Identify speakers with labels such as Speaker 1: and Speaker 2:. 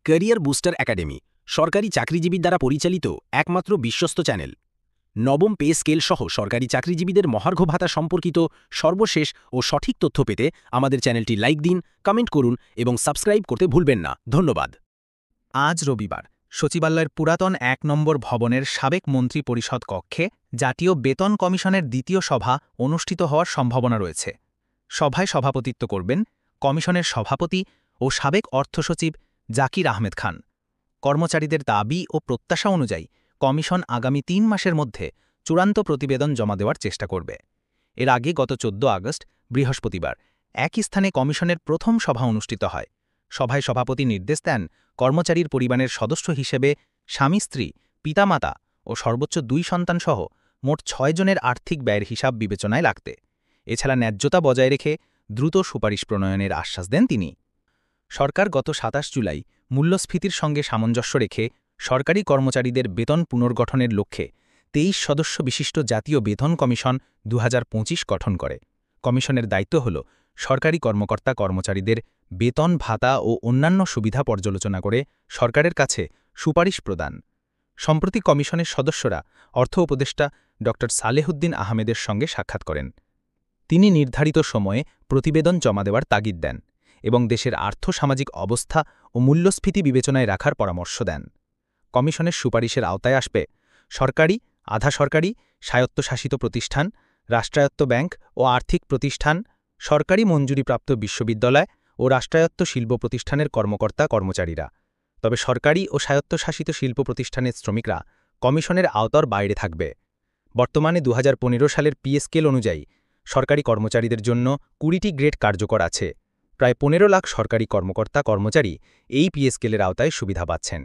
Speaker 1: Career booster academy সরকারি চাকরিজীবীর দ্বারা পরিচালিত একমাত্র বিশ্বস্ত চ্যানেল। নবম পে স্কেল সহ সরকারি চাকরিজীবীদের মহার্ঘ ভাতা সম্পর্কিত সর্বশেষ ও সঠিক তথ্য পেতে আমাদের চ্যানেলটি লাইক দিন, কমেন্ট করুন এবং সাবস্ক্রাইব করতে ভুলবেন না। ধন্যবাদ।
Speaker 2: আজ রবিবার সচিবালয়ের পুরাতন ১ নম্বর ভবনের সাবেক মন্ত্রী পরিষদ কক্ষে জাতীয় বেতন কমিশনের দ্বিতীয় সভা অনুষ্ঠিত হওয়ার সম্ভাবনা রয়েছে। সভায় সভাপতিত্ব করবেন কমিশনের সভাপতি ও সাবেক অর্থসচিব জাকির আহমেদ খান। কর্মচারীদের দাবি ও প্রত্যাশা অনুযায়ী কমিশন আগামী ৩ মাসের মধ্যে চূড়ান্ত প্রতিবেদন জমা দেওয়ার চেষ্টা করবে। এর আগে গত ১৪ আগস্ট বৃহস্পতিবার একই স্থানে কমিশনের প্রথম সভা অনুষ্ঠিত হয়। সভায় সভাপতি নির্দেশ দেন কর্মচারীর পরিবারের সদস্য হিসেবে স্বামী, স্ত্রী, পিতামাতা ও সর্বোচ্চ ২ সন্তানসহ মোট ৬ জনের আর্থিক ব্যয়ের হিসাব বিবেচনায় রাখতে। এছাড়া ন্যায্যতা বজায় রেখে দ্রুত সুপারিশ প্রণয়নের আশ্বাস দেন তিনি। সরকার গত ২৭ জুলাই মূল্যস্ফীতির সঙ্গে সামঞ্জস্য রেখে সরকারি কর্মচারীদের বেতন পুনর্গঠনের লক্ষ্যে ২৩ সদস্য বিশিষ্ট জাতীয় বেতন কমিশন ২০২৫ গঠন করে। কমিশনের দায়িত্ব হল সরকারি কর্মকর্তা কর্মচারীদের বেতন, ভাতা ও অন্যান্য সুবিধা পর্যালোচনা করে সরকারের কাছে সুপারিশ প্রদান। সম্প্রতি কমিশনের সদস্যরা অর্থ উপদেষ্টা ড সালেহুদ্দিন আহমেদের সঙ্গে সাক্ষাৎ করেন। তিনি নির্ধারিত সময়ে প্রতিবেদন জমা দেওয়ার তাগিদ দেন এবং দেশের আর্থসামাজিক অবস্থা ও মূল্যস্ফীতি বিবেচনায় রাখার পরামর্শ দেন। কমিশনের সুপারিশের আওতায় আসবে সরকারি, আধা সরকারি, স্বায়ত্তশাসিত প্রতিষ্ঠান, রাষ্ট্রায়ত্ত ব্যাংক ও আর্থিক প্রতিষ্ঠান, সরকারি মঞ্জুরিপ্রাপ্ত বিশ্ববিদ্যালয় ও রাষ্ট্রায়ত্ত শিল্প প্রতিষ্ঠানের কর্মকর্তা কর্মচারীরা। তবে সরকারি ও স্বায়ত্তশাসিত শিল্প প্রতিষ্ঠানের শ্রমিকরা কমিশনের আওতার বাইরে থাকবে। বর্তমানে ২০১৫ সালের পে স্কেল অনুযায়ী সরকারি কর্মচারীদের জন্য ২০টি গ্রেড কার্যকর আছে। প্রায় ১৫ লাখ সরকারি কর্মকর্তা কর্মচারী এই পে স্কেলের আওতায় সুবিধা পাচ্ছেন।